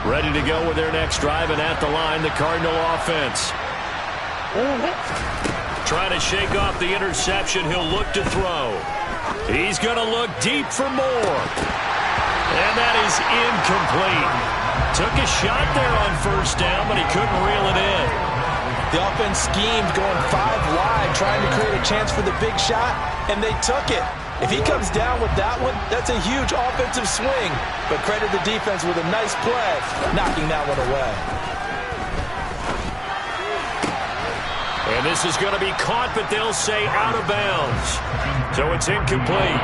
Ready to go with their next drive, and at the line, the Cardinal offense. Trying to shake off the interception. He'll look to throw. He's going to look deep for more. And that is incomplete. Took a shot there on first down, but he couldn't reel it in. The offense schemed going 5 wide, trying to create a chance for the big shot, and they took it. If he comes down with that one, that's a huge offensive swing. But credit the defense with a nice play, knocking that one away. And this is going to be caught, but they'll say out of bounds. So it's incomplete.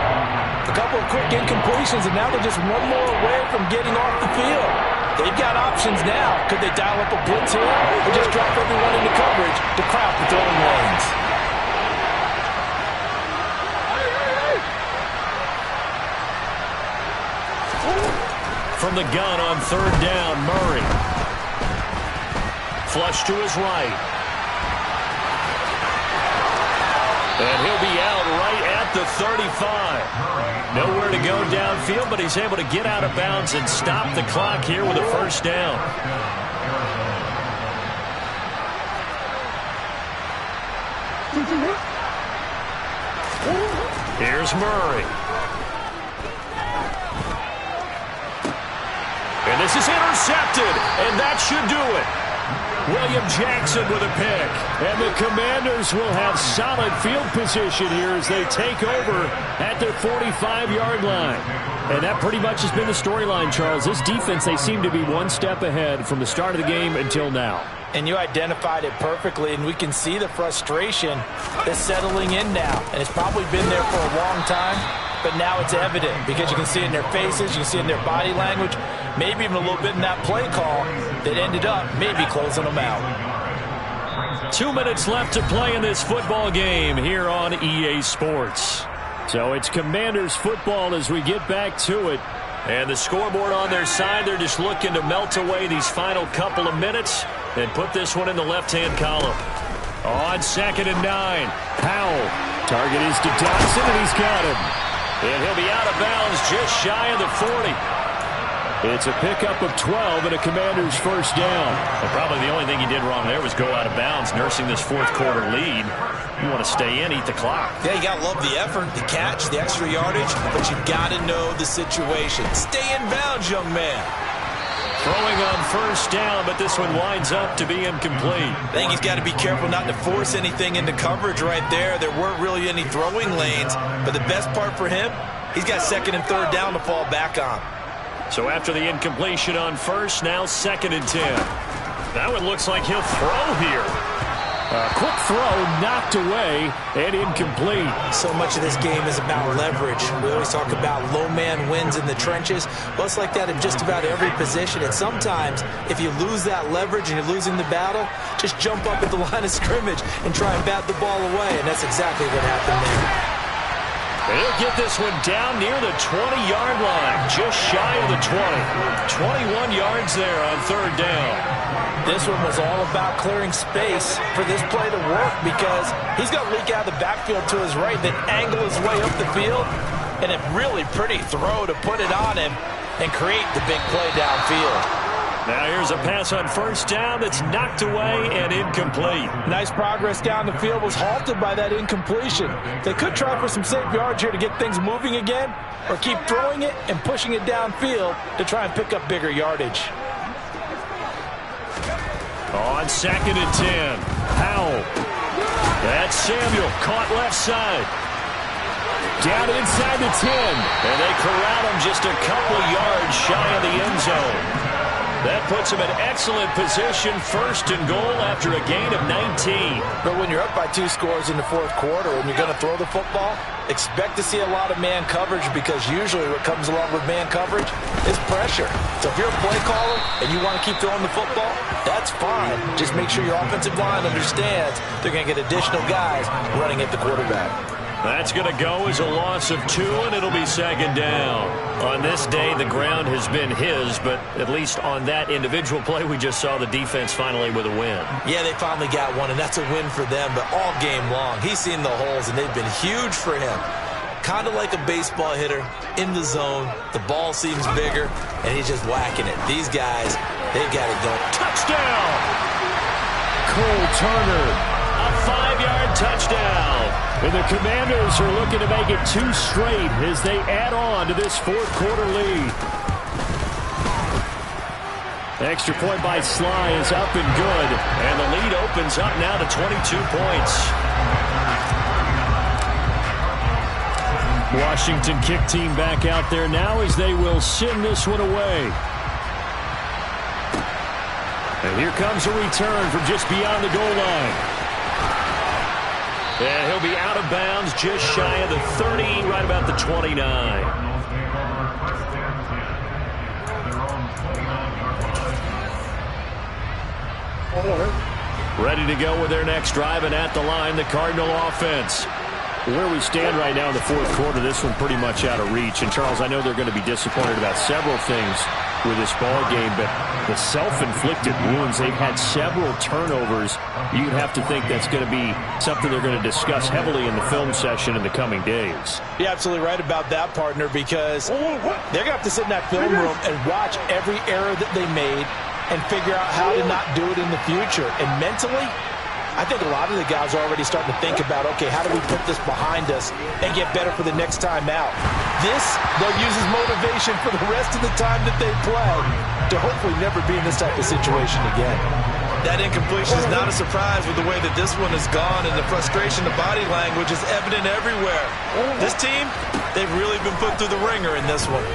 A couple of quick incompletions, and now they're just one more away from getting off the field. They've got options now. Could they dial up a blitz here or just drop everyone into coverage to crowd the throwing lanes? From the gun on third down, Murray. Flush to his right. And he'll be out right at the 35. Nowhere to go downfield, but he's able to get out of bounds and stop the clock here with a first down. Here's Murray. And this is intercepted, and that should do it. William Jackson with a pick. And the Commanders will have solid field position here as they take over at their 45-yard line. And that pretty much has been the storyline, Charles. This defense, they seem to be one step ahead from the start of the game until now. And you identified it perfectly, and we can see the frustration that's settling in now. And it's probably been there for a long time, but now it's evident because you can see it in their faces, you can see it in their body language, maybe even a little bit in that play call that ended up maybe closing them out. 2 minutes left to play in this football game here on EA Sports. So it's Commanders football as we get back to it. And the scoreboard on their side, they're just looking to melt away these final couple of minutes and put this one in the left-hand column. On 2nd and 9, Powell. Target is to Dodson, and he's got him. And he'll be out of bounds just shy of the 40. It's a pickup of 12 and a Commander's first down. And probably the only thing he did wrong there was go out of bounds, nursing this fourth-quarter lead. You want to stay in, eat the clock. Yeah, you got to love the effort, the catch, the extra yardage, but you got to know the situation. Stay in bounds, young man. Throwing on first down, but this one winds up to be incomplete. I think he's got to be careful not to force anything into coverage right there. There weren't really any throwing lanes, but the best part for him, he's got 2nd and 3rd down to fall back on. So after the incompletion on first, now 2nd and 10. That one looks like he'll throw here. A quick throw knocked away and incomplete. So much of this game is about leverage. We always talk about low man wins in the trenches. Well, it's like that in just about every position. And sometimes, if you lose that leverage and you're losing the battle, just jump up at the line of scrimmage and try and bat the ball away. And that's exactly what happened there. He'll get this one down near the 20-yard line, just shy of the 20. 21 yards there on 3rd down. This one was all about clearing space for this play to work because he's got to leak out of the backfield to his right, then angle his way up the field, and a really pretty throw to put it on him and create the big play downfield. Now here's a pass on first down that's knocked away and incomplete. Nice progress down the field was halted by that incompletion. They could try for some safe yards here to get things moving again, or keep throwing it and pushing it downfield to try and pick up bigger yardage. On 2nd and 10, Powell. That's Samuel, caught left side. Down inside the 10, and they corral him just a couple yards shy of the end zone. That puts him in excellent position, 1st and goal after a gain of 19. But when you're up by 2 scores in the 4th quarter and you're going to throw the football, expect to see a lot of man coverage because usually what comes along with man coverage is pressure. So if you're a play caller and you want to keep throwing the football, that's fine. Just make sure your offensive line understands they're going to get additional guys running at the quarterback. That's going to go as a loss of 2, and it'll be 2nd down. On this day, the ground has been his, but at least on that individual play, we just saw the defense finally with a win. Yeah, they finally got one, and that's a win for them, but all game long, he's seen the holes, and they've been huge for him. Kind of like a baseball hitter in the zone. The ball seems bigger, and he's just whacking it. These guys, they got it going. Touchdown! Cole Turner, a 5-yard touchdown. And the Commanders are looking to make it 2 straight as they add on to this fourth-quarter lead. Extra point by Sly is up and good, and the lead opens up now to 22 points. Washington kick team back out there now as they will send this one away. And here comes a return from just beyond the goal line. And he'll be out of bounds just shy of the 30, right about the 29. Ready to go with their next drive, and at the line, the Cardinal offense. Where we stand right now in the fourth quarter, this one pretty much out of reach. And, Charles, I know they're going to be disappointed about several things with this ball game, but the self-inflicted wounds, they've had several turnovers. You'd have to think that's going to be something they're going to discuss heavily in the film session in the coming days. You're absolutely right about that, partner, because they're going to have to sit in that film room and watch every error that they made and figure out how to not do it in the future. And mentally, I think a lot of the guys are already starting to think about, okay, how do we put this behind us and get better for the next time out? This, they'll use as motivation for the rest of the time that they play to hopefully never be in this type of situation again. That incompletion is not a surprise with the way that this one has gone, and the frustration, the body language is evident everywhere. This team, they've really been put through the ringer in this one.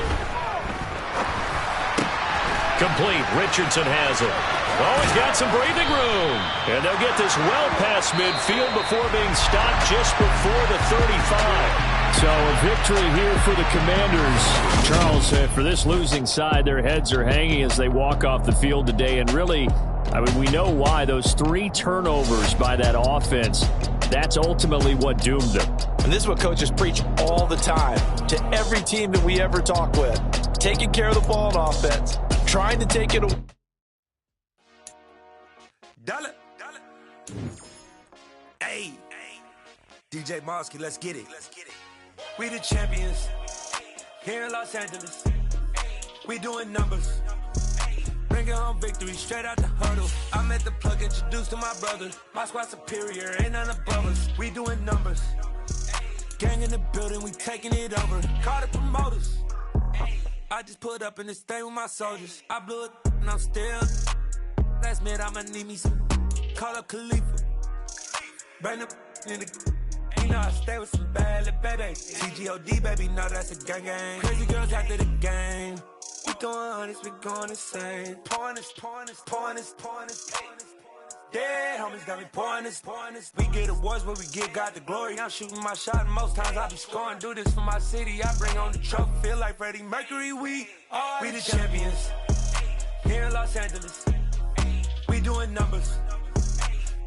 Complete. Richardson has it. Oh, he's got some breathing room. And they'll get this well past midfield before being stopped just before the 35. So a victory here for the Commanders. Charles, for this losing side, their heads are hanging as they walk off the field today. And really, I mean, we know why. Those 3 turnovers by that offense, that's ultimately what doomed them. And this is what coaches preach all the time to every team that we ever talk with. Taking care of the ball on offense. Trying to take it away. Dollar. Hey, DJ Mosky, let's get it. We the champions here in Los Angeles. We doing numbers. Bringing home victory straight out the huddle. I'm at the plug, introduced to my brother. My squad superior, ain't none above us. We doing numbers. Gang in the building, we taking it over. Call the promoters. I just put up in this thing with my soldiers. I blew it and I'm still. Last minute I'ma need me some. Call up Khalifa. Bring up in the. You know I stay with some bad little baby. TGOD baby, know that's a gang gang. Crazy girls after the game. We going honest, we going insane. Pouring this. Dead homies got me pouring this. We get awards where we get God the glory. I'm shooting my shot and most times I be scoring. Do this for my city, I bring on the trophy. Feel like Freddie Mercury, we the champions here in Los Angeles. We doing numbers.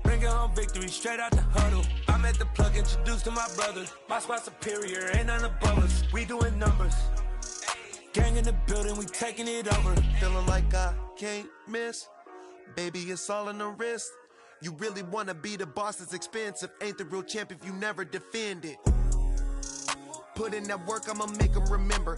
Bringing home victory straight out the huddle. I'm at the plug, introduced to my brother. My squad superior, ain't none above us. We doing numbers. Gang in the building, we taking it over. Feeling like I can't miss. Baby, it's all in the wrist. You really wanna be the boss, it's expensive. Ain't the real champ if you never defend it. Put in that work, I'ma make them remember.